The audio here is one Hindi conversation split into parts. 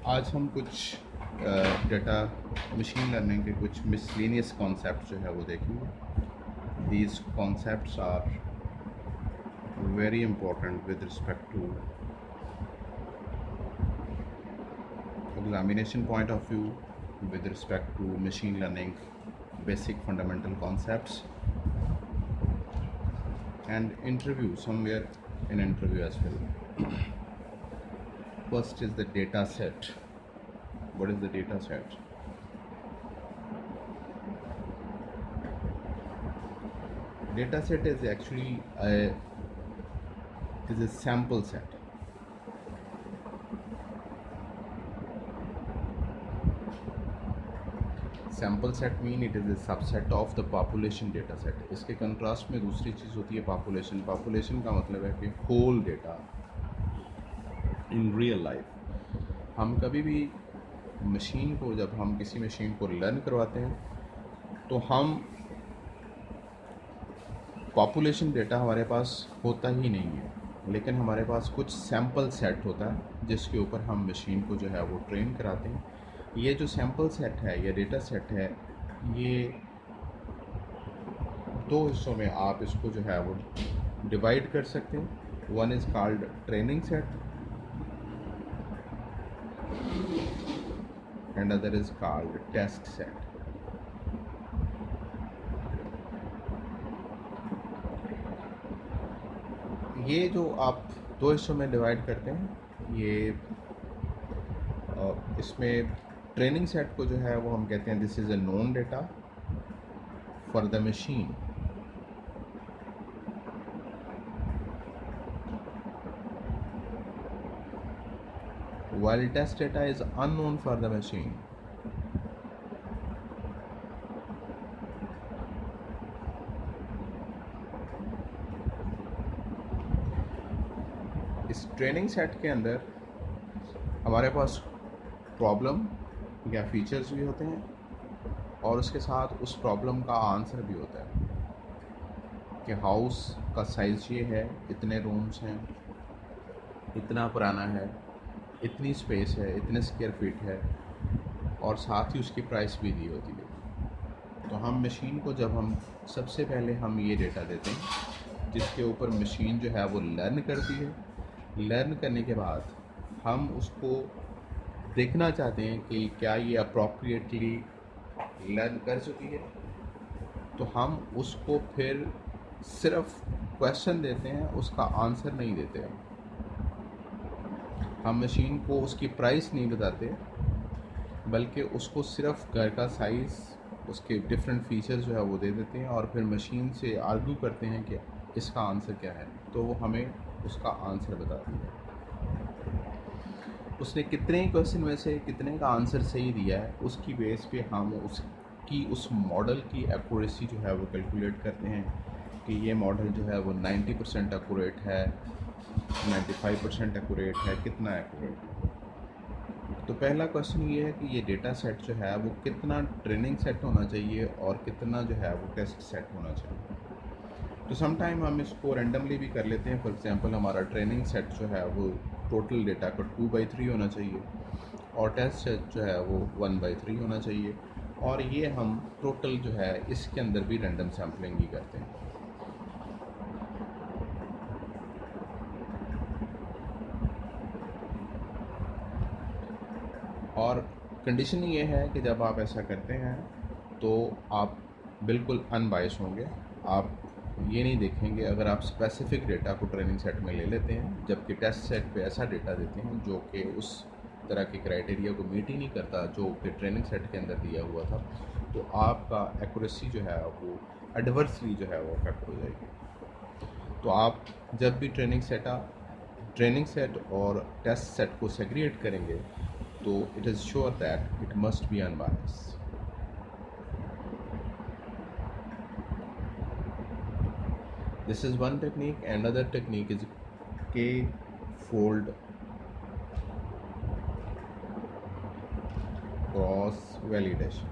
आज हम कुछ डेटा मशीन लर्निंग के कुछ मिसलेनियस कॉन्सेप्ट जो है वो देखेंगे। These concepts are very important with respect to examination point of view, with respect to machine learning basic fundamental concepts, and interview somewhere in interview as well. First is the data set. What is the data set? Data set is actually a sample set. Sample set mean it is a subset of the population data set. इसके कंट्रास्ट में दूसरी चीज़ होती है पॉपुलेशन। पॉपुलेशन का मतलब है कि whole data in real life. हम कभी भी मशीन को, जब हम किसी मशीन को लर्न करवाते हैं तो हम पॉपुलेशन डेटा हमारे पास होता ही नहीं है, लेकिन हमारे पास कुछ सैम्पल सेट होता है जिसके ऊपर हम मशीन को जो है वो ट्रेन कराते हैं। ये जो सैम्पल सेट है या डेटा सेट है, ये दो हिस्सों में आप इसको जो है वो डिवाइड कर सकते हैं। One is called training set and other is called test set. ये जो आप दो हिस्सों में डिवाइड करते हैं, ये इसमें ट्रेनिंग सेट को जो है वो हम कहते हैं this is a known data for the machine. while test data is unknown for the machine. इस ट्रेनिंग सेट के अंदर हमारे पास प्रॉब्लम या फीचर्स भी होते हैं और उसके साथ उस प्रॉब्लम का आंसर भी होता है कि हाउस का साइज़ ये है, इतने रूम्स हैं, इतना पुराना है, इतनी स्पेस है, इतने स्क्वायर फीट है, और साथ ही उसकी प्राइस भी दी होती है। तो हम मशीन को जब हम सबसे पहले हम ये डेटा देते हैं जिसके ऊपर मशीन जो है वो लर्न करती है। लर्न करने के बाद हम उसको देखना चाहते हैं कि क्या ये अप्रोप्रिएटली लर्न कर चुकी है, तो हम उसको फिर सिर्फ क्वेश्चन देते हैं, उसका आंसर नहीं देते हैं। हम मशीन को उसकी प्राइस नहीं बताते, बल्कि उसको सिर्फ घर का साइज़, उसके डिफरेंट फीचर्स जो है वो दे देते हैं और फिर मशीन से आर्ग्यू करते हैं कि इसका आंसर क्या है, तो वो हमें उसका आंसर बताती है। उसने कितने क्वेश्चन में से कितने का आंसर सही दिया है, उसकी बेस पे हम उसकी उस मॉडल की एक्यूरेसी जो है वो कैलकुलेट करते हैं कि ये मॉडल जो है वो 90% एक्यूरेट है, 95% एक्यूरेट है, कितना एक्यूरेट है। तो पहला क्वेश्चन ये है कि ये डेटा सेट जो है वो कितना ट्रेनिंग सेट होना चाहिए और कितना जो है वो टेस्ट सेट होना चाहिए। तो समटाइम हम इसको रेंडमली भी कर लेते हैं। फॉर एग्जांपल हमारा ट्रेनिंग सेट जो है वो टोटल डेटा का 2/3 होना चाहिए और टेस्ट सेट जो है वो 1/3 होना चाहिए, और ये हम टोटल जो है इसके अंदर भी रैंडम सैम्पलिंग ही करते हैं। और कंडीशन ये है कि जब आप ऐसा करते हैं तो आप बिल्कुल अनबायस होंगे। आप ये नहीं देखेंगे, अगर आप स्पेसिफिक डेटा को ट्रेनिंग सेट में ले लेते हैं जबकि टेस्ट सेट पे ऐसा डेटा देते हैं जो कि उस तरह के क्राइटेरिया को मीट ही नहीं करता जो कि ट्रेनिंग सेट के अंदर दिया हुआ था, तो आपका एक्यूरेसी जो है वो एडवर्सली जो है वो अफेक्ट हो जाएगी। तो आप जब भी ट्रेनिंग सेट और टेस्ट सेट को सेग्रीगेट करेंगे तो it is sure that it must be unbiased. This is one technique, and another technique is K-fold cross validation.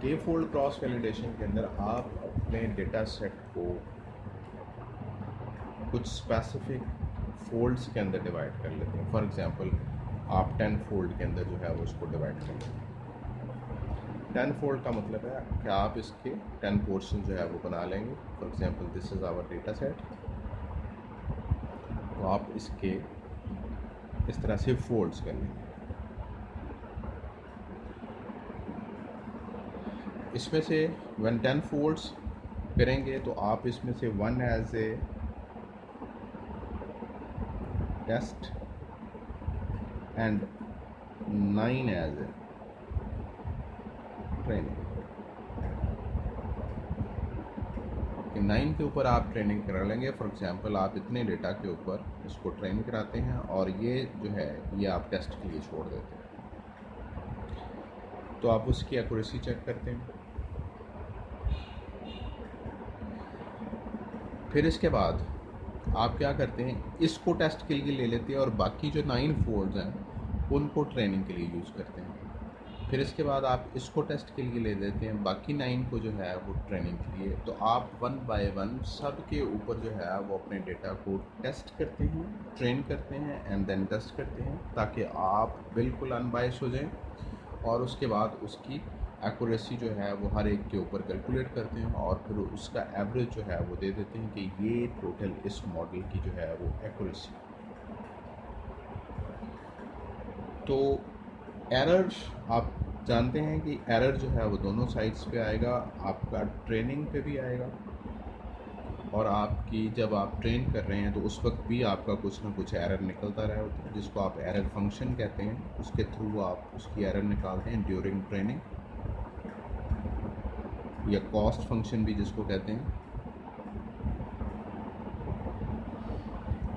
K-fold cross validation के अंदर आप अपने डेटा सेट को कुछ स्पेसिफिक फोल्ड्स के अंदर डिवाइड कर लेते हैं। फॉर एग्जांपल आप 10 फोल्ड के अंदर जो है वो उसको डिवाइड कर लेते हैं। 10 फोल्ड का मतलब है कि आप इसके 10 पोर्शन जो है वो बना लेंगे। For example this is our data set, तो आप इसके इस तरह से फोल्ड्स कर लेंगे। इसमें से व्हेन 10 फोल्ड्स करेंगे तो आप इसमें से 1 as a test and 9 as a training. 9 के ऊपर आप ट्रेनिंग करा लेंगे। फॉर एग्जांपल आप इतने डेटा के ऊपर इसको ट्रेन कराते हैं और ये जो है ये आप टेस्ट के लिए छोड़ देते हैं। तो आप उसकी एक्यूरेसी चेक करते हैं। फिर इसके बाद आप क्या करते हैं, इसको टेस्ट के लिए ले लेते हैं और बाकी जो 9 फोल्ड्स हैं उनको ट्रेनिंग के लिए यूज़ करते हैं। फिर इसके बाद आप इसको टेस्ट के लिए ले लेते हैं, बाकी 9 को जो है वो ट्रेनिंग के लिए। तो आप 1 बाय 1 सब के ऊपर जो है वो अपने डेटा को टेस्ट करते हैं, ट्रेन करते हैं एंड देन टेस्ट करते हैं, ताकि आप बिल्कुल अनबायस हो जाएं। और उसके बाद उसकी एक्यूरेसी जो है वो हर एक के ऊपर कैलकुलेट करते हैं और फिर उसका एवरेज जो है वो दे देते हैं कि ये टोटल इस मॉडल की जो है वो एक्यूरेसी। तो एरर आप जानते हैं कि एरर जो है वो दोनों साइड्स पे आएगा, आपका ट्रेनिंग पे भी आएगा और आपकी जब आप ट्रेन कर रहे हैं तो उस वक्त भी आपका कुछ ना कुछ एरर निकलता रहा होता है, जिसको आप एरर फंक्शन कहते हैं। उसके थ्रू आप उसकी एरर निकालते हैं ड्यूरिंग ट्रेनिंग, या कॉस्ट फंक्शन भी जिसको कहते हैं।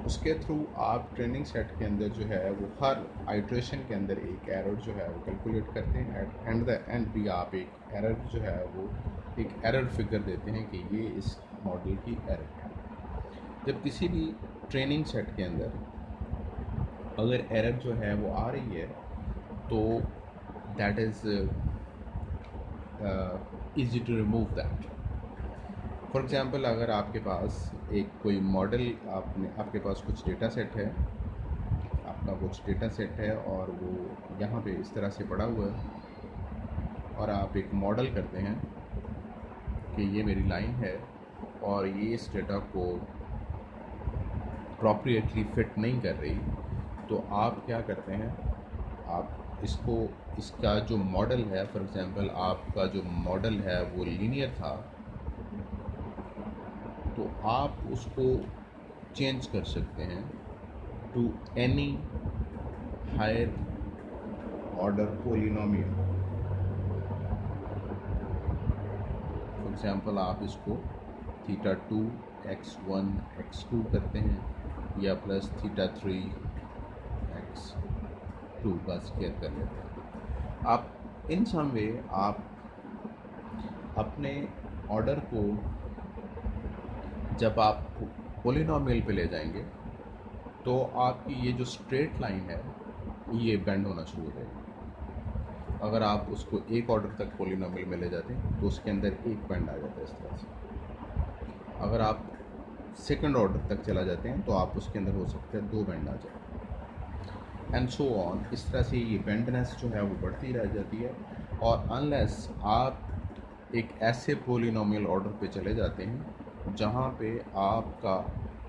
उसके थ्रू आप ट्रेनिंग सेट के अंदर जो है वो हर आइट्रेशन के अंदर एक एरर जो है वो कैलकुलेट करते हैं। एट द एंड भी आप एक एरर जो है वो एक एरर फिगर देते हैं कि ये इस मॉडल की एरर है। जब किसी भी ट्रेनिंग सेट के अंदर अगर एरर जो है वो आ रही है तो that is easy to remove that. For example अगर आपके पास एक कोई मॉडल आपके पास कुछ डेटा सेट है, आपका कुछ डेटा सेट है और वो यहाँ पे इस तरह से पड़ा हुआ है और आप एक मॉडल करते हैं कि ये मेरी लाइन है और ये इस डेटा को अप्रोप्रिएटली फिट नहीं कर रही, तो आप क्या करते हैं, आप इसका जो मॉडल है, फॉर एग्ज़ाम्पल आपका जो मॉडल है वो लीनियर था, तो आप उसको चेंज कर सकते हैं to any higher order polynomial. For example आप इसको θ2 x1 x2 करते हैं या प्लस θ3 x2 का स्क्वायर कर लेते हैं। आप इन सम वे आप अपने ऑर्डर को जब आप पोलिनोमियल पे ले जाएंगे तो आपकी ये जो स्ट्रेट लाइन है ये बेंड होना शुरू हो जाएगी। अगर आप उसको एक ऑर्डर तक पोलिनोमियल में ले जाते हैं तो उसके अंदर एक बेंड आ जाता है इस तरह से। अगर आप सेकंड ऑर्डर तक चला जाते हैं तो आप उसके अंदर हो सकता है 2 बेंड आ जाए एंड सो ऑन। इस तरह से ये बेंडनेस जो है वो बढ़ती रह जाती है और अनलेस आप एक ऐसे पोलिनोमियल ऑर्डर पे चले जाते हैं जहाँ पे आपका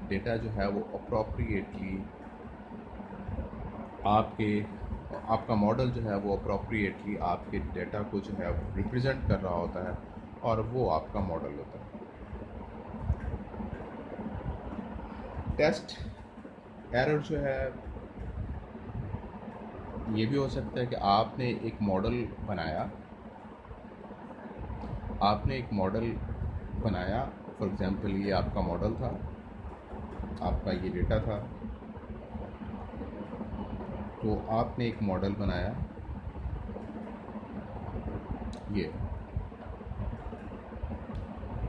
डेटा जो है वो अप्रोप्रिएटली आपका मॉडल जो है वो अप्रोप्रिएटली आपके डेटा को जो है वो रिप्रेजेंट कर रहा होता है और वो आपका मॉडल होता है। टेस्ट एरर जो है ये भी हो सकता है कि आपने एक मॉडल बनाया, फॉर एग्ज़ाम्पल ये आपका मॉडल था, आपका ये डेटा था, तो आपने एक मॉडल बनाया ये,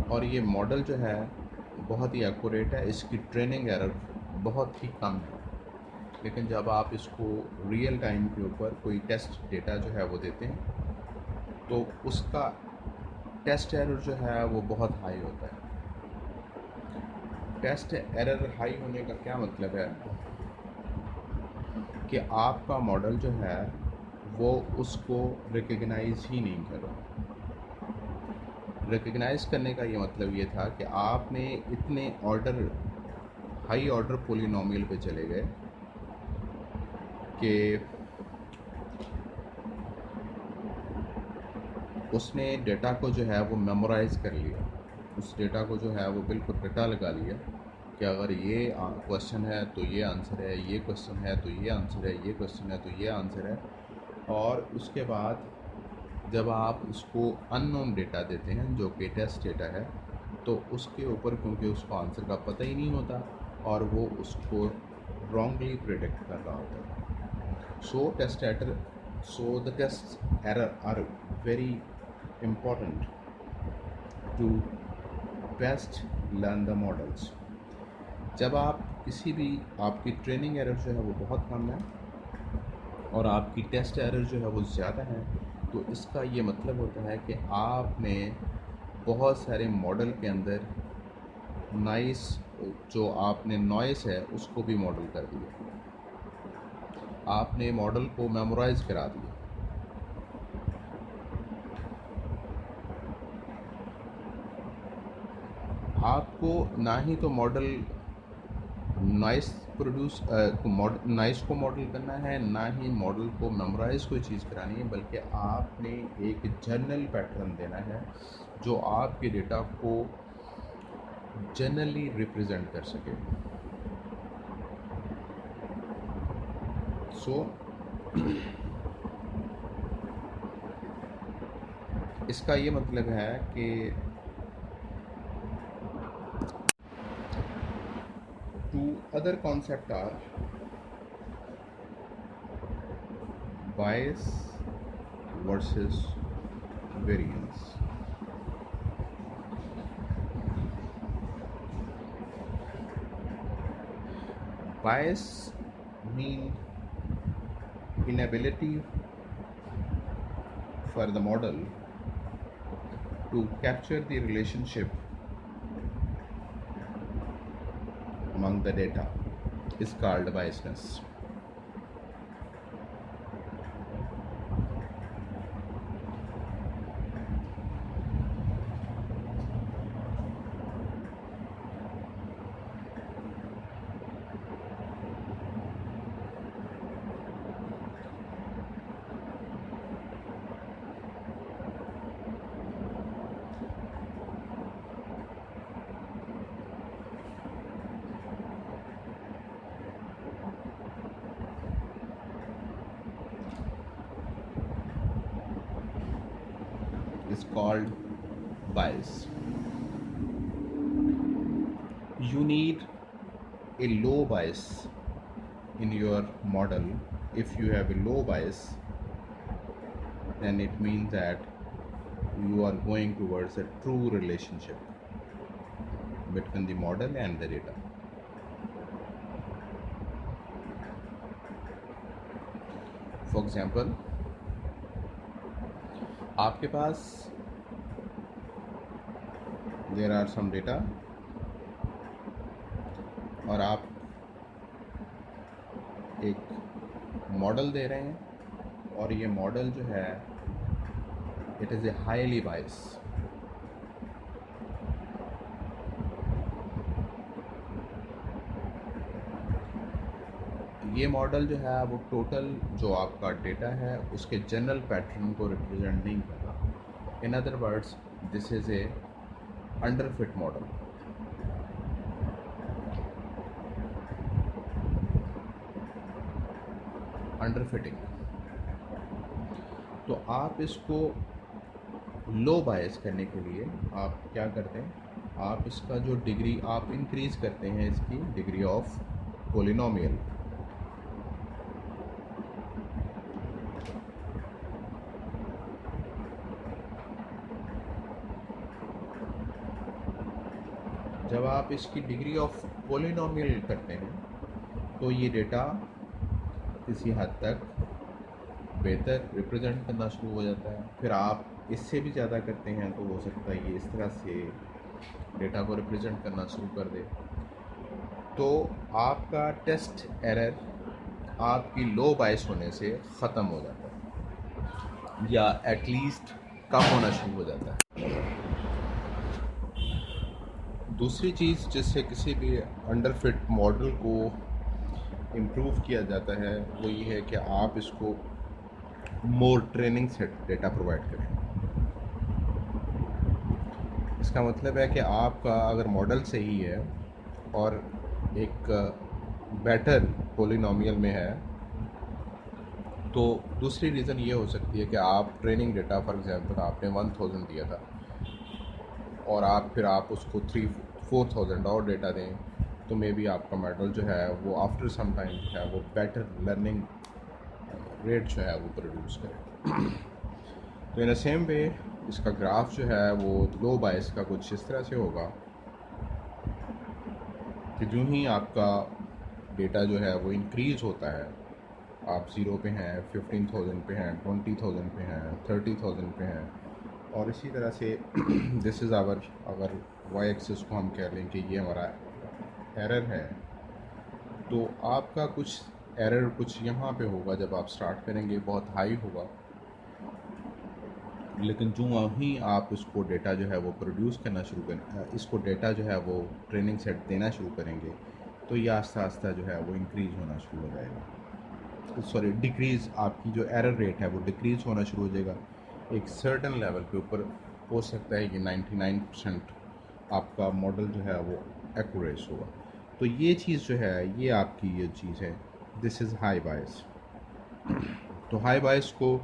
और ये मॉडल जो है बहुत ही एक्यूरेट है, इसकी ट्रेनिंग एरर बहुत ही कम है। लेकिन जब आप इसको रियल टाइम के ऊपर कोई टेस्ट डेटा जो है वो देते हैं तो उसका टेस्ट एरर जो है वो बहुत हाई होता है। टेस्ट एरर हाई होने का क्या मतलब है कि आपका मॉडल जो है वो उसको रिकग्नाइज ही नहीं कर रहा। रिकग्नाइज करने का ये मतलब ये था कि आपने इतने हाई ऑर्डर पोलिनोमियल पे चले गए कि उसने डेटा को जो है वो मेमोराइज़ कर लिया। उस डेटा को जो है वो बिल्कुल रटा लगा लिया कि अगर ये क्वेश्चन है तो ये आंसर है, ये क्वेश्चन है तो ये आंसर है, ये क्वेश्चन है तो ये आंसर है। और उसके बाद जब आप उसको अननोन डेटा देते हैं जो कि टेस्ट डेटा है, तो उसके ऊपर क्योंकि उसको आंसर का पता ही नहीं होता और वो उसको रॉन्गली प्रिडिक्ट कर रहा होता है। So the test error are very important to best learn the models। जब आप किसी भी आपकी ट्रेनिंग एरर जो है वो बहुत कम है और आपकी टेस्ट एरर जो है वो ज़्यादा है, तो इसका ये मतलब होता है कि आपने बहुत सारे मॉडल के अंदर जो आपने नॉइस है उसको भी मॉडल कर दिया, आपने मॉडल को मेमोराइज करा दिया। आपको ना ही तो मॉडल नॉइस को मॉडल करना है, ना ही मॉडल को मेमोराइज कोई चीज़ करानी है, बल्कि आपने एक जनरल पैटर्न देना है जो आपके डेटा को जनरली रिप्रेजेंट कर सके। इसका ये मतलब है कि other concept are bias versus variance। Bias mean inability for the model to capture the relationship among the data is called biasness। is called bias। You need a low bias in your model. If you have a low bias, then it means that you are going towards a true relationship between the model and the data। For example, आपके पास there are some data और आप एक मॉडल दे रहे हैं और ये मॉडल जो है इट इज़ ए हाईली बायस। ये मॉडल जो है वो टोटल जो आपका डेटा है उसके जनरल पैटर्न को रिप्रेजेंट नहीं कर रहा। In other words, this is a underfit model. Underfitting. तो आप इसको लो बायस करने के लिए आप क्या करते हैं, आप इसका जो डिग्री आप इंक्रीज़ करते हैं, इसकी डिग्री ऑफ पोलिनोमियल। जब आप इसकी डिग्री ऑफ पोलिनोमियल करते हैं तो ये डेटा किसी हद तक बेहतर रिप्रेजेंट करना शुरू हो जाता है। फिर आप इससे भी ज़्यादा करते हैं तो हो सकता है ये इस तरह से डेटा को रिप्रेजेंट करना शुरू कर दे। तो आपका टेस्ट एरर आपकी लो बायस होने से ख़त्म हो जाता है, या एटलीस्ट कम होना शुरू हो जाता है। दूसरी चीज़ जिससे किसी भी अंडरफिट मॉडल को इम्प्रूव किया जाता है वो ये है कि आप इसको मोर ट्रेनिंग सेट डेटा प्रोवाइड करें। इसका मतलब है कि आपका अगर मॉडल सही है और एक बेटर पोलिनोमियल में है, तो दूसरी रीज़न ये हो सकती है कि आप ट्रेनिंग डेटा फॉर एग्जांपल आपने 1000 दिया था और आप उसको 3-4,000 और डेटा दें, तो मे बी आपका मॉडल जो है वो आफ्टर सम टाइम जो है वो बेटर लर्निंग रेट जो है वो प्रोड्यूस करे। तो इन द सेम वे इसका ग्राफ जो है वो लो बायस का कुछ इस तरह से होगा कि जो ही आपका डेटा जो है वो इंक्रीज़ होता है, आप 0 पे हैं, 15,000 पे हैं, 20,000 पे हैं, 30,000 पे हैं, और इसी तरह से दिस इज़ आवर, अगर वाई एक्सिस को हम कह लें कि ये हमारा एरर है, तो आपका कुछ एरर कुछ यहाँ पे होगा जब आप स्टार्ट करेंगे, बहुत हाई होगा, लेकिन जो ही आप इसको डेटा जो है वो प्रोड्यूस करना शुरू करें, इसको डेटा जो है वो ट्रेनिंग सेट देना शुरू करेंगे, तो ये आस्ता आस्ता जो है वो इंक्रीज़ होना शुरू हो जाएगा, सॉरी डिक्रीज़, आपकी जो एरर रेट है वो डिक्रीज़ होना शुरू हो जाएगा। एक सर्टन लेवल के ऊपर हो सकता है कि 99% आपका मॉडल जो है वो एक्यूरेट होगा। तो ये चीज़ जो है, ये आपकी ये चीज़ है, दिस इज़ हाई बायस। तो हाई बायस को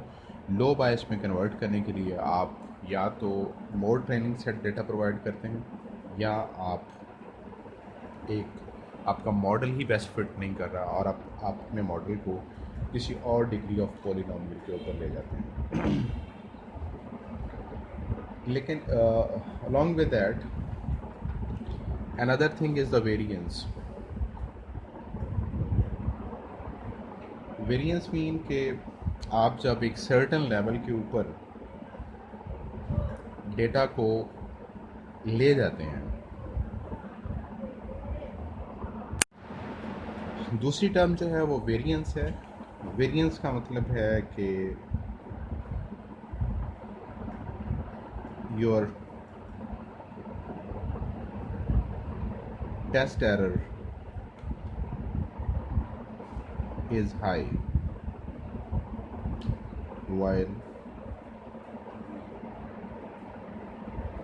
लो बायस में कन्वर्ट करने के लिए आप या तो मोर ट्रेनिंग सेट डेटा प्रोवाइड करते हैं, या आप आपका मॉडल ही बेस्ट फिट नहीं कर रहा और आप अपने मॉडल को किसी और डिग्री ऑफ पॉलिनोमियल के ऊपर ले जाते हैं। लेकिन along with that another thing is the variance. Variance mean के आप जब एक सर्टन लेवल के ऊपर डेटा को ले जाते हैं, दूसरी टर्म जो है वो वेरिएंस है। वेरिएंस का मतलब है कि your test error is high while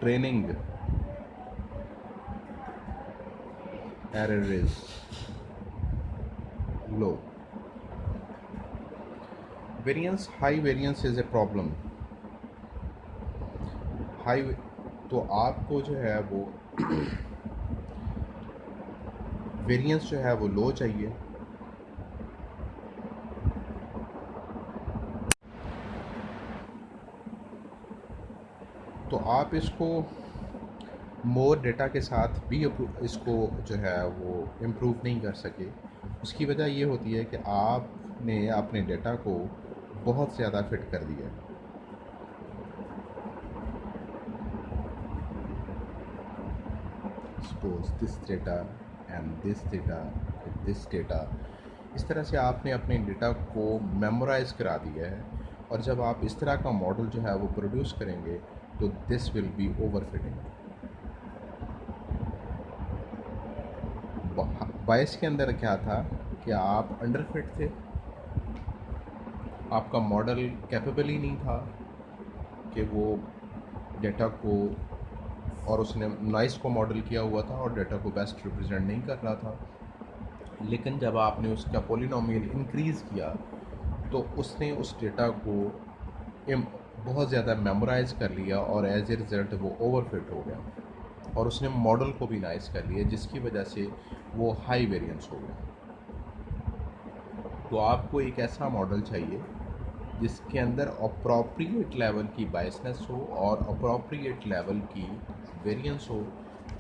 training error is low. High variance is a problem. High, तो आपको जो है वो वेरिएंस जो है वो लो चाहिए। तो आप इसको मोर डेटा के साथ भी इसको जो है वो इम्प्रूव नहीं कर सके। उसकी वजह ये होती है कि आपने अपने डेटा को बहुत ज़्यादा फिट कर दिया। Suppose this data and this data, this data, इस तरह से आपने अपने डेटा को मेमोराइज़ करा दिया है, और जब आप इस तरह का मॉडल जो है वो प्रोड्यूस करेंगे तो दिस विल बी ओवरफिटिंग। बायस के अंदर क्या था कि आप अंडरफिट थे, आपका मॉडल कैपेबल ही नहीं था कि वो डेटा को, और उसने नॉइस को मॉडल किया हुआ था और डेटा को बेस्ट रिप्रेजेंट नहीं कर रहा था। लेकिन जब आपने उसका पॉलिनोमियल इंक्रीज़ किया तो उसने उस डेटा को बहुत ज़्यादा मेमोराइज़ कर लिया, और एज ए रिज़ल्ट वो ओवरफिट हो गया, और उसने मॉडल को भी नाइस कर लिया, जिसकी वजह से वो हाई वेरिएंस हो गया। तो आपको एक ऐसा मॉडल चाहिए जिसके अंदर अप्रोप्रिएट लेवल की बायसनेस हो और अप्रोप्रिएट लेवल की वेरिएंस हो,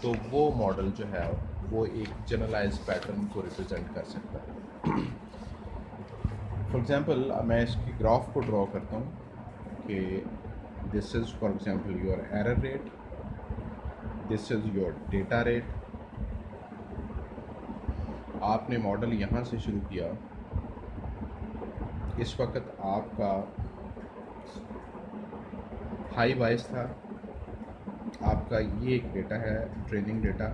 तो वो मॉडल जो है वो एक जनरलाइज पैटर्न को रिप्रेजेंट कर सकता है। फॉर एग्जांपल मैं इसकी ग्राफ को ड्रॉ करता हूँ कि this is for example your error rate, this is your data rate, आपने मॉडल यहाँ से शुरू किया, इस वक्त आपका हाई बायस था, आपका ये एक डेटा है ट्रेनिंग डेटा,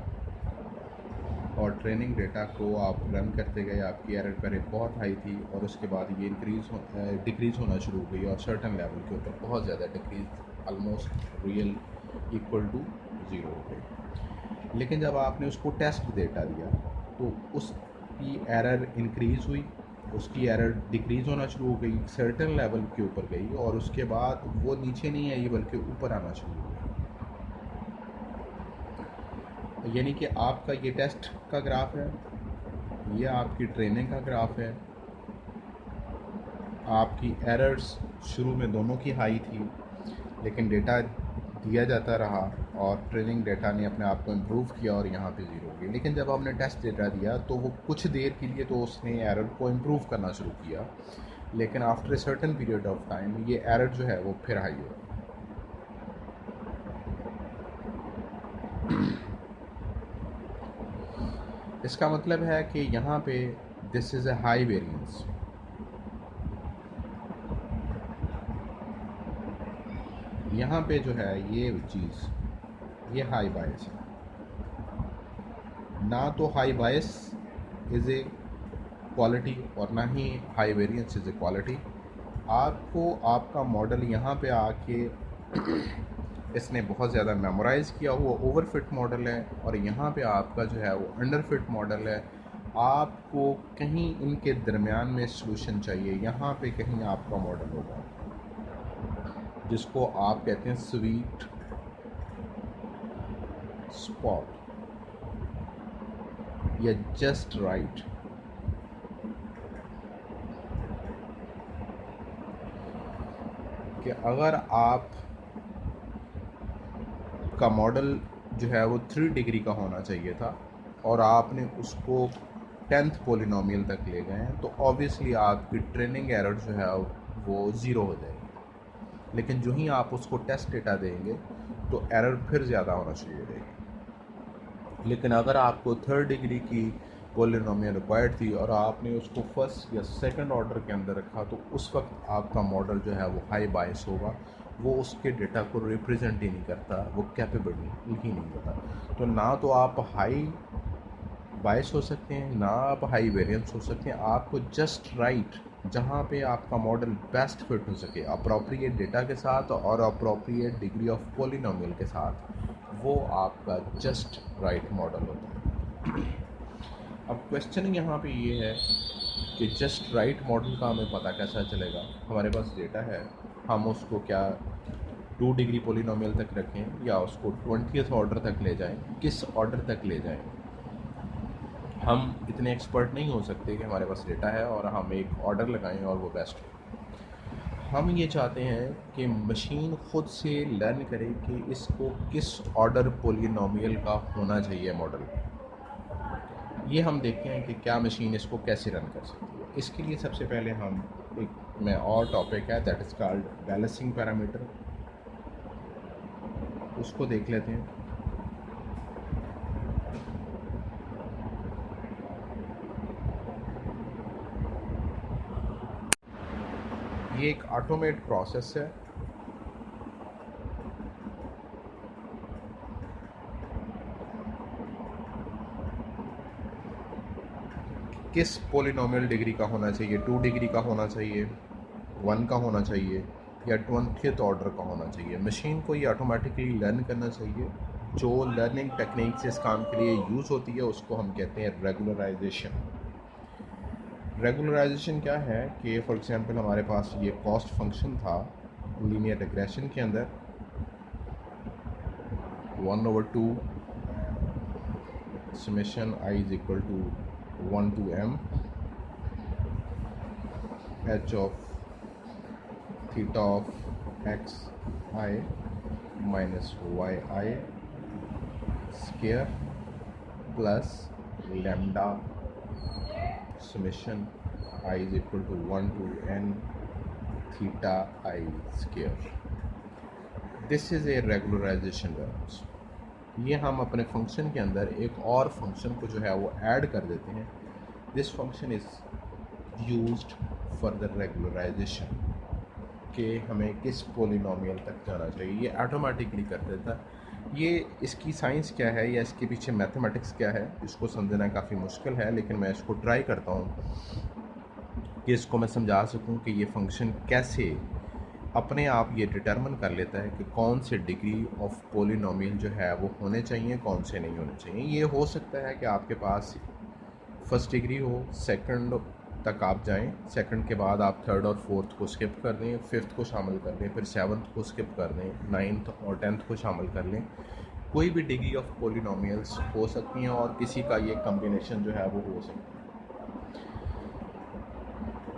और ट्रेनिंग डेटा को आप रन करते गए, आपकी एरर पहले बहुत हाई थी और उसके बाद ये डिक्रीज़ होना शुरू हो गई और सर्टन लेवल के ऊपर बहुत ज़्यादा decrease almost real equal to zero हो गई। लेकिन जब आपने उसको टेस्ट डेटा दिया तो उसकी एरर इंक्रीज़ हुई, उसकी एरर डिक्रीज़ होना शुरू हो गई, सर्टन लेवल के ऊपर गई और उसके बाद वो नीचे नहीं आई बल्कि ऊपर आना शुरू हो गई। यानी कि आपका ये टेस्ट का ग्राफ है, ये आपकी ट्रेनिंग का ग्राफ है। आपकी एरर्स शुरू में दोनों की हाई थी, लेकिन डेटा दिया जाता रहा और ट्रेनिंग डेटा ने अपने आप को इम्प्रूव किया और यहाँ पे ज़ीरो हो गई। लेकिन जब हमने टेस्ट डेटा दिया तो वो कुछ देर के लिए तो उसने एरर को इम्प्रूव करना शुरू किया, लेकिन after a certain period of time ये एरर जो है वो फिर हाई हो गई। इसका मतलब है कि यहाँ पे this is a high variance. यहाँ पे जो है ये चीज़, ये हाई बायस है ना, तो high bias is a quality और ना ही high variance is a quality. आपको आपका मॉडल यहाँ पे आके इसने बहुत ज़्यादा मेमोराइज़ किया हुआ ओवरफिट मॉडल है और यहाँ पे आपका जो है वो अंडरफिट मॉडल है। आपको कहीं इनके दरमियान में सॉल्यूशन चाहिए, यहाँ पे कहीं आपका मॉडल होगा जिसको आप कहते हैं स्वीट स्पॉट या जस्ट राइट। कि अगर आप का मॉडल जो है वो 3 डिग्री का होना चाहिए था और आपने उसको 10th पोलिनोमियल तक ले गए हैं, तो ऑब्वियसली आपकी ट्रेनिंग एरर जो है वो ज़ीरो हो जाएगी। लेकिन जो ही आप उसको टेस्ट डेटा देंगे तो एरर फिर ज़्यादा होना शुरू हो जाएगी। लेकिन अगर आपको 3rd डिग्री की पोलिनोमियल रिक्वायर्ड थी और आपने उसको फर्स्ट या सेकंड ऑर्डर के अंदर रखा, तो उस वक्त आपका मॉडल जो है वो हाई बायस होगा, वो उसके डेटा को रिप्रेजेंट ही नहीं करता, वो कैपेबल ही नहीं होता। तो ना तो आप हाई बायस हो सकते हैं, ना आप हाई वेरिएंस हो सकते हैं। आपको जस्ट राइट जहाँ पे आपका मॉडल बेस्ट फिट हो सके अप्रोप्रिएट डेटा के साथ और अप्रोप्रिएट डिग्री ऑफ पोलिनोमियल के साथ, वो आपका जस्ट राइट मॉडल होता है। अब क्वेश्चन यहाँ पे ये है कि जस्ट राइट मॉडल का हमें पता कैसा चलेगा। हमारे पास डेटा है, हम उसको क्या 2 डिग्री पोलिनोमियल तक रखें या उसको 20th ऑर्डर तक ले जाएं, किस ऑर्डर तक ले जाएं। हम इतने एक्सपर्ट नहीं हो सकते कि हमारे पास डेटा है और हम एक ऑर्डर लगाएं और वो बेस्ट हो। हम ये चाहते हैं कि मशीन ख़ुद से लर्न करे कि इसको किस ऑर्डर पोलिनोमियल का होना चाहिए मॉडल। ये हम देखते हैं कि क्या मशीन इसको कैसे रन कर सकती है। इसके लिए सबसे पहले हम एक में और टॉपिक है that is called balancing parameter, उसको देख लेते हैं। ये एक ऑटोमेट प्रोसेस है। किस पोलिनोमियल डिग्री का होना चाहिए, 2 डिग्री का होना चाहिए, 1 का होना चाहिए या 20th ऑर्डर का होना चाहिए। मशीन को ये ऑटोमेटिकली लर्न करना चाहिए। जो लर्निंग टेक्निक्स इस काम के लिए यूज़ होती है उसको हम कहते हैं रेगुलराइजेशन। रेगुलराइजेशन क्या है कि फॉर एग्जांपल हमारे पास ये कॉस्ट फंक्शन था लीनियर रिग्रेशन के अंदर 1/2 summation i is equal to 1 to m h of theta of x I minus y I square plus lambda summation I is equal to 1 to n theta I square. This is a regularization variance. ये हम अपने फंक्शन के अंदर एक और फंक्शन को जो है वो ऐड कर देते हैं this function is used for the regularization कि हमें किस पोलिनोमियल तक जाना चाहिए, ये ऑटोमेटिकली कर देता है। ये इसकी साइंस क्या है या इसके पीछे मैथमेटिक्स क्या है, इसको समझना काफ़ी मुश्किल है, लेकिन मैं इसको ट्राई करता हूँ कि इसको मैं समझा सकूँ कि ये फंक्शन कैसे अपने आप ये डिटरमिन कर लेता है कि कौन से डिग्री ऑफ पोलिनोमियल जो है वो होने चाहिए, कौन से नहीं होने चाहिए। ये हो सकता है कि आपके पास फर्स्ट डिग्री हो, सेकंड तक आप जाएं, सेकंड के बाद आप थर्ड और फोर्थ को स्किप कर दें, फिफ्थ को शामिल कर लें, फिर सेवन्थ को स्किप कर दें, नाइन्थ और टेंथ को शामिल कर लें। कोई भी डिग्री ऑफ पोलिनोमियल्स हो सकती हैं और किसी का ये कम्बिनेशन जो है वो हो सकता है।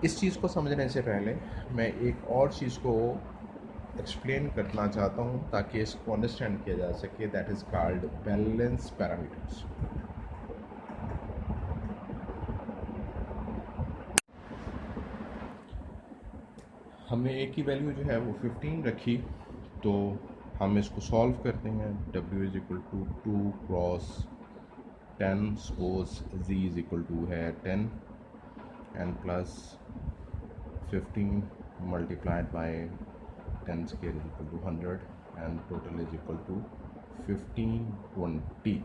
इस चीज़ को समझने से पहले मैं एक और चीज़ को एक्सप्लेन करना चाहता हूँ ताकि इसको अंडरस्टैंड किया जा सके, that is called balance parameters. हमने ए की वैल्यू जो है वो 15 रखी, तो हम इसको सॉल्व करते हैं। w is equal to 2 cross 10, suppose z is equal to है 10 and plus 15 multiplied by 10 square is equal to 100 and total is equal to 1520।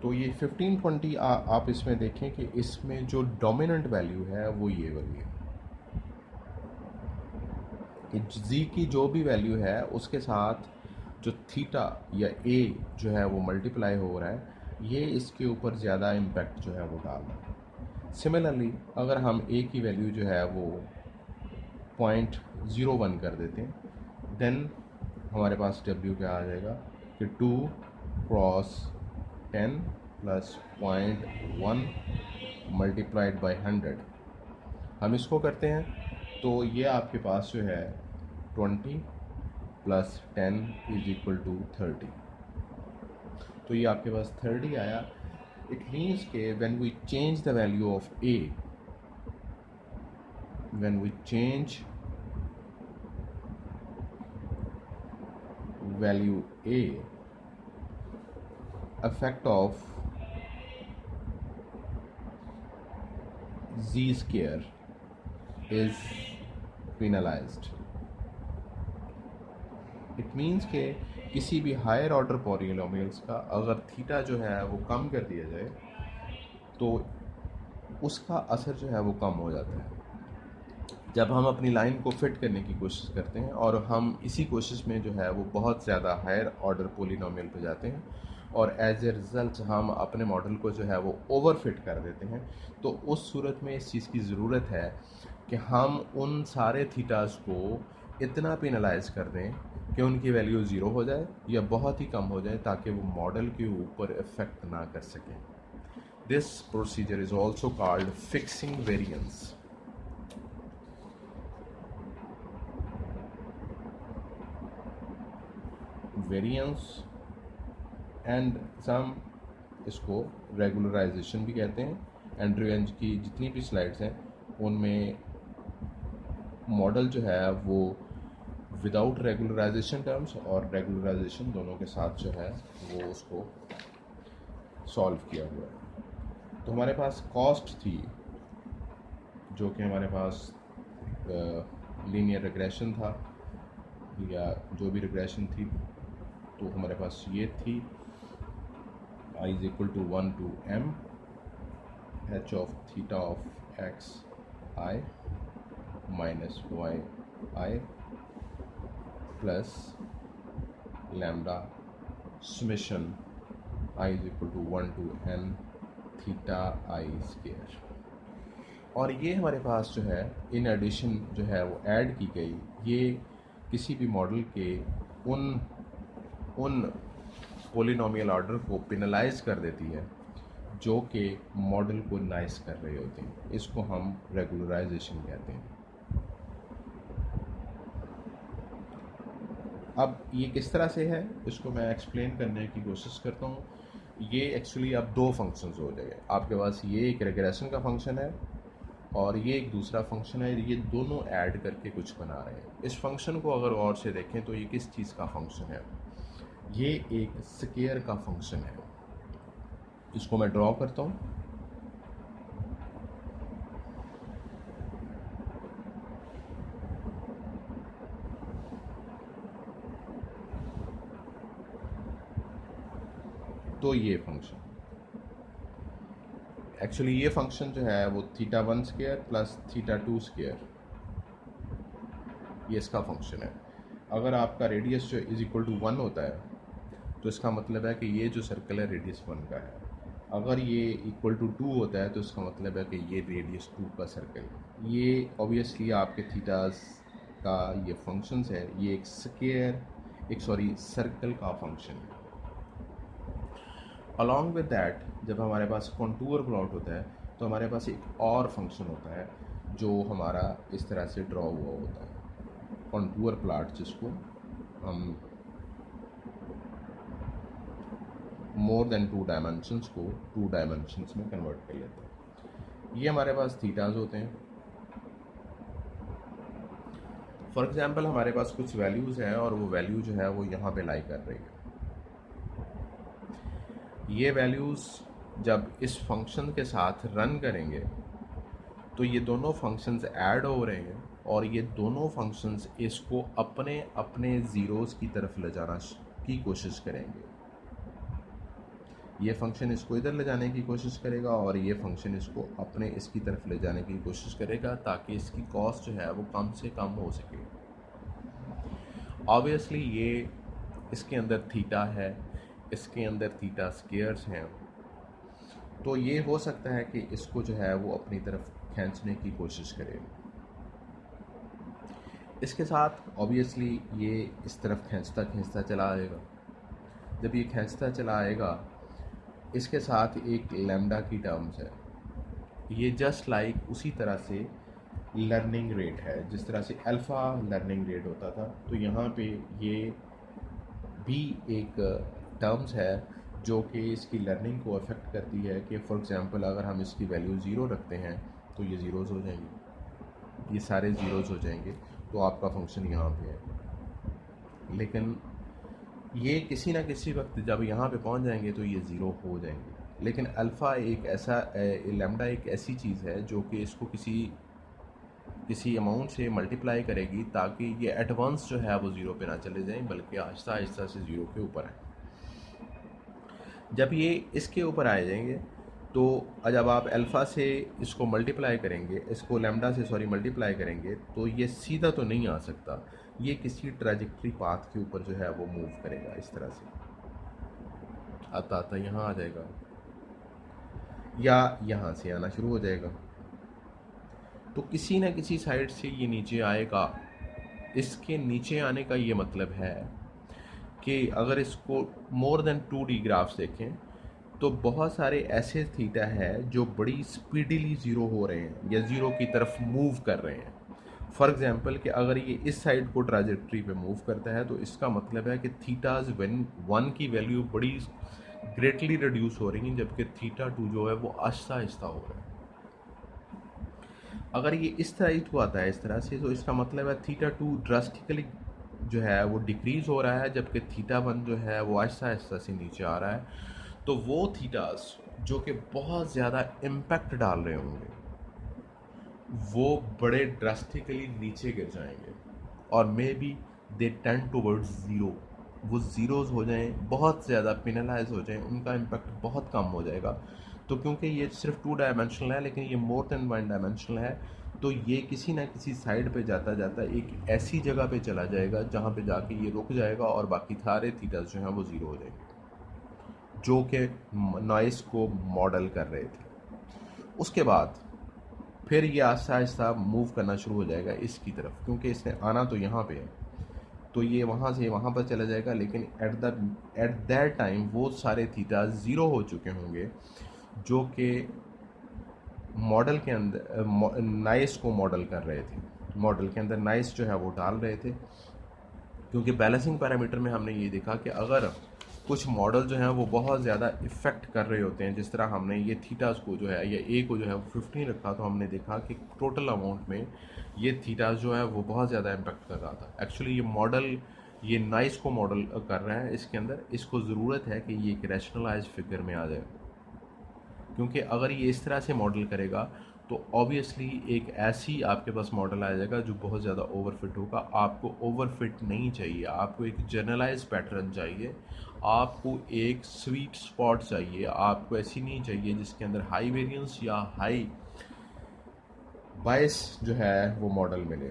तो ये 1520 आप इसमें देखें कि इसमें जो डोमिनेंट वैल्यू है वो ये वाली है कि z की जो भी वैल्यू है उसके साथ जो थीटा या a जो है वो मल्टीप्लाई हो रहा है, ये इसके ऊपर ज़्यादा इम्पैक्ट जो है वो डाल रहा है। सिमिलरली अगर हम a की वैल्यू जो है वो 0.01 कर देते हैं, देन हमारे पास w क्या आ जाएगा कि 2 क्रॉस 10 प्लस 0.1 मल्टीप्लाइड बाई 100। हम इसको करते हैं तो ये आपके पास जो है 20 प्लस 10 इज इक्वल टू 30। तो ये आपके पास 30 आया। इट मीन्स के when we change the value of a, when we change value a, effect of z square is penalized. It means के किसी भी हायर ऑर्डर पॉलिनोमियल्स का अगर थीटा जो है वो कम कर दिया जाए तो उसका असर जो है वो कम हो जाता है। जब हम अपनी लाइन को फिट करने की कोशिश करते हैं और हम इसी कोशिश में जो है वो बहुत ज़्यादा हायर ऑर्डर पॉलिनोमियल पे जाते हैं और एज ए रिज़ल्ट हम अपने मॉडल को जो है वो ओवर फिट कर देते हैं, तो उस सूरत में इस चीज़ की ज़रूरत है कि हम उन सारे थीटास को इतना पेनलाइज कर दें कि उनकी वैल्यू ज़ीरो हो जाए या बहुत ही कम हो जाए ताकि वो मॉडल के ऊपर इफ़ेक्ट ना कर सकें। This procedure is also called fixing variance. Variance and some इसको रेगुलराइजेशन भी कहते हैं। एंड्रयू एंज की जितनी भी स्लाइड्स हैं उनमें मॉडल जो है वो विदाउट रेगुलराइजेशन टर्म्स और रेगुलराइजेशन दोनों के साथ जो है वो उसको सॉल्व किया हुआ है। तो हमारे पास कॉस्ट थी जो कि हमारे पास लीनियर रिग्रेशन था या जो भी रिग्रेशन थी, तो हमारे पास ये थी I is equal to 1 to m h of theta of x I minus y I plus lambda summation I is equal to 1 to n theta I square। और ये हमारे पास जो है इन एडिशन जो है वो ऐड की गई, ये किसी भी मॉडल के उन पोलिनोमियल ऑर्डर को पेनलाइज कर देती है जो कि मॉडल को नाइस कर रहे होते हैं। इसको हम रेगुलराइजेशन कहते हैं। अब ये किस तरह से है इसको मैं एक्सप्लेन करने की कोशिश करता हूँ। ये एक्चुअली अब दो फंक्शंस हो जाएंगे। आपके पास ये एक रिग्रेशन का फंक्शन है और ये एक दूसरा फंक्शन है, ये दोनों ऐड करके कुछ बना रहे हैं। इस फंक्शन को अगर गौर से देखें तो ये किस चीज़ का फंक्शन है, ये एक स्केयर का फंक्शन है। इसको मैं ड्रॉ करता हूँ। तो ये फंक्शन, एक्चुअली ये फंक्शन जो है वो θ1 स्क्वायर प्लस θ2 स्क्वायर, ये इसका फंक्शन है। अगर आपका रेडियस जो इज इक्वल टू 1 होता है तो इसका मतलब है कि ये जो सर्कल है रेडियस 1 का है। अगर ये इक्वल टू 2 होता है तो इसका मतलब है कि ये रेडियस 2 का सर्कल। ये ऑब्वियसली आपके थीटास का ये फंक्शंस है, ये एक सर्कल का फंक्शन है। अलॉन्ग विद दैट जब हमारे पास कॉन्टूर प्लॉट होता है तो हमारे पास एक और फंक्शन होता है जो हमारा इस तरह से ड्रॉ हुआ होता है, कॉन्टूर प्लॉट, जिसको हम मोर देन 2 डायमेंशंस को 2 डायमेंशंस में कन्वर्ट कर लेते हैं। ये हमारे पास थीटाज होते हैं। फॉर एग्जांपल हमारे पास कुछ वैल्यूज़ हैं और वो वैल्यू जो है वो यहाँ पे लाई कर रही है। ये वैल्यूज़ जब इस फंक्शन के साथ रन करेंगे तो ये दोनों फंक्शंस ऐड हो रहे हैं और ये दोनों फंक्शंस इसको अपने अपने ज़ीरोज़ की तरफ ले जाना की कोशिश करेंगे। ये फंक्शन इसको इधर ले जाने की कोशिश करेगा और ये फंक्शन इसको अपने इसकी तरफ ले जाने की कोशिश करेगा ताकि इसकी कॉस्ट जो है वो कम से कम हो सके। ऑब्वियसली ये इसके अंदर थीटा है, इसके अंदर थीटा स्क्वायर्स हैं, तो ये हो सकता है कि इसको जो है वो अपनी तरफ खींचने की कोशिश करे। इसके साथ ऑब्वियसली ये इस तरफ खींचता खींचता चला आएगा। जब ये खींचता चला आएगा इसके साथ एक लैम्डा की टर्म्स है। ये जस्ट लाइक उसी तरह से लर्निंग रेट है, जिस तरह से अल्फ़ा लर्निंग रेट होता था, तो यहाँ पे ये भी एक टर्म्स है जो कि इसकी लर्निंग को अफेक्ट करती है। कि फॉर एग्जांपल अगर हम इसकी वैल्यू 0 रखते हैं तो ये ज़ीरोज़ हो जाएंगे, ये सारे ज़ीरोज़ हो जाएंगे, तो आपका फंक्शन यहाँ पे है। लेकिन ये किसी ना किसी वक्त जब यहाँ पे पहुँच जाएंगे तो ये ज़ीरो हो जाएंगे। लेकिन अल्फ़ा एक ऐसा लैम्डा एक ऐसी चीज़ है जो कि इसको किसी अमाउंट से मल्टीप्लाई करेगी ताकि ये एडवांस जो है वो ज़ीरो पे ना चले जाएं, बल्कि आहिस्ता आहिस्ता से ज़ीरो के ऊपर आए। जब ये इसके ऊपर आ जाएंगे तो जब आप अल्फ़ा से इसको मल्टीप्लाई करेंगे, इसको लैम्डा से मल्टीप्लाई करेंगे, तो ये सीधा तो नहीं आ सकता, ये किसी ट्रैजेक्टरी पाथ के ऊपर जो है वो मूव करेगा। इस तरह से आता यहाँ आ जाएगा या यहाँ से आना शुरू हो जाएगा, तो किसी न किसी साइड से ये नीचे आएगा। इसके नीचे आने का ये मतलब है कि अगर इसको मोर देन 2D ग्राफ्स देखें तो बहुत सारे ऐसे थीटा है जो बड़ी स्पीडीली ज़ीरो हो रहे हैं या ज़ीरो की तरफ मूव कर रहे हैं। फॉर एग्जांपल कि अगर ये इस साइड को ट्रैजेक्टरी पे मूव करता है तो इसका मतलब है कि थीटाज 1 की वैल्यू बड़ी ग्रेटली रिड्यूस हो रही है, जबकि θ2 जो है वो आहिस्ता आहिस्ता हो रहा है। अगर ये इस साइड को आता है इस तरह से, तो इसका मतलब है θ2 ड्रास्टिकली जो है वो डिक्रीज़ हो रहा है, जबकि θ1 जो है वो आहिस्ता आहिस्ता से नीचे आ रहा है। तो वो थीटास जो कि बहुत ज़्यादा इम्पैक्ट डाल रहे होंगे वो बड़े ड्रास्टिकली नीचे गिर जाएंगे और may be they tend towards zero, वो ज़ीरोज़ हो जाएं, बहुत ज़्यादा पेनलाइज हो जाएं, उनका इम्पैक्ट बहुत कम हो जाएगा। तो क्योंकि ये सिर्फ 2 डायमेंशनल है लेकिन ये मोर देन 1 डायमेंशनल है, तो ये किसी ना किसी साइड पे जाता जाता एक ऐसी जगह पे चला जाएगा जहाँ पे जाके ये रुक जाएगा और बाकी सारे थीटास जो हैं वो ज़ीरो हो जाएंगे, जो कि नॉइस को मॉडल कर रहे थे। उसके बाद फिर ये आहिस्ता आहिस्ता मूव करना शुरू हो जाएगा इसकी तरफ, क्योंकि इसने आना तो यहाँ पे है, तो ये वहाँ से वहाँ पर चला जाएगा। लेकिन एट दैट टाइम वो सारे थीटा ज़ीरो हो चुके होंगे जो कि मॉडल के अंदर नॉइस को मॉडल कर रहे थे, मॉडल के अंदर नॉइस जो है वो डाल रहे थे। क्योंकि बैलेंसिंग पैरामीटर में हमने ये देखा कि अगर कुछ मॉडल जो हैं वो बहुत ज़्यादा इफ़ेक्ट कर रहे होते हैं, जिस तरह हमने ये थीटास को जो है या ए को जो है 15 रखा, तो हमने देखा कि टोटल अमाउंट में ये थीटास जो है वो बहुत ज़्यादा इम्पेक्ट कर रहा था। एक्चुअली ये मॉडल ये नॉइस को मॉडल कर रहा है इसके अंदर, इसको ज़रूरत है कि ये एक रैशनलाइज फिगर में आ जाए, क्योंकि अगर ये इस तरह से मॉडल करेगा तो ऑब्वियसली एक ऐसी आपके पास मॉडल आ जाएगा जो बहुत ज़्यादा ओवरफिट होगा। आपको ओवरफिट नहीं चाहिए, आपको एक जनरलाइज पैटर्न चाहिए, आपको एक स्वीट स्पॉट चाहिए। आपको ऐसी नहीं चाहिए जिसके अंदर हाई वेरिएंस या हाई बायस जो है वो मॉडल मिले।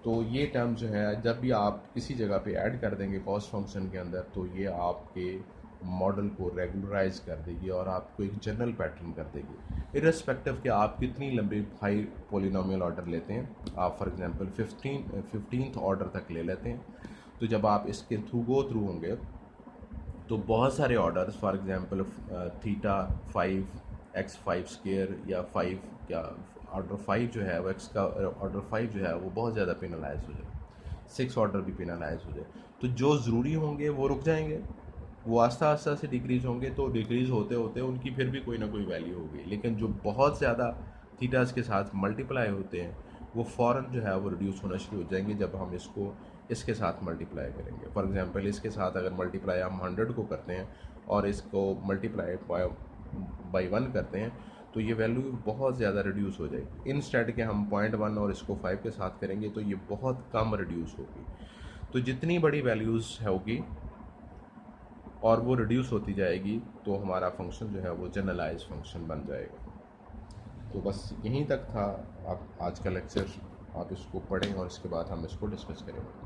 तो ये टर्म जो है जब भी आप किसी जगह पे ऐड कर देंगे कॉस्ट फंक्शन के अंदर, तो ये आपके मॉडल को रेगुलराइज कर देगी और आपको एक जनरल पैटर्न कर देगी, इर्रेस्पेक्टिव कि आप कितनी लंबी हाई पोलिनोमियल ऑर्डर लेते हैं। आप फॉर एग्जांपल 15th ऑर्डर तक ले लेते हैं, तो जब आप इसके थ्रू होंगे तो बहुत सारे orders, for example theta 5x5 square या 5 क्या ऑर्डर 5 जो है वो एक्स का ऑर्डर 5 जो है वो बहुत ज़्यादा पेनलाइज हो जाए, 6 ऑर्डर भी पेनलाइज हो जाए, तो जो ज़रूरी होंगे वो रुक जाएंगे, वो आस्ता आस्ता से डिक्रीज़ होंगे। तो डिक्रीज़ होते होते उनकी फिर भी कोई ना कोई वैल्यू होगी, लेकिन जो बहुत ज़्यादा थीटास के साथ मल्टीप्लाई होते हैं वो फ़ौरन जो है वो रिड्यूस होना शुरू हो जाएंगे जब हम इसको इसके साथ मल्टीप्लाई करेंगे। फॉर एग्जांपल इसके साथ अगर मल्टीप्लाई हम 100 को करते हैं और इसको मल्टीप्लाई बाई 1 करते हैं, तो ये वैल्यू बहुत ज़्यादा रिड्यूस हो जाएगी। इंस्टेड के हम 0.1 और इसको 5 के साथ करेंगे तो ये बहुत कम रिड्यूस होगी। तो जितनी बड़ी वैल्यूज़ होगी और वो रिड्यूस होती जाएगी, तो हमारा फंक्शन जो है वो जनरलाइज फंक्शन बन जाएगा। तो बस यहीं तक था आप आज का लेक्चर, आप इसको पढ़ें और इसके बाद हम इसको डिस्कस करेंगे।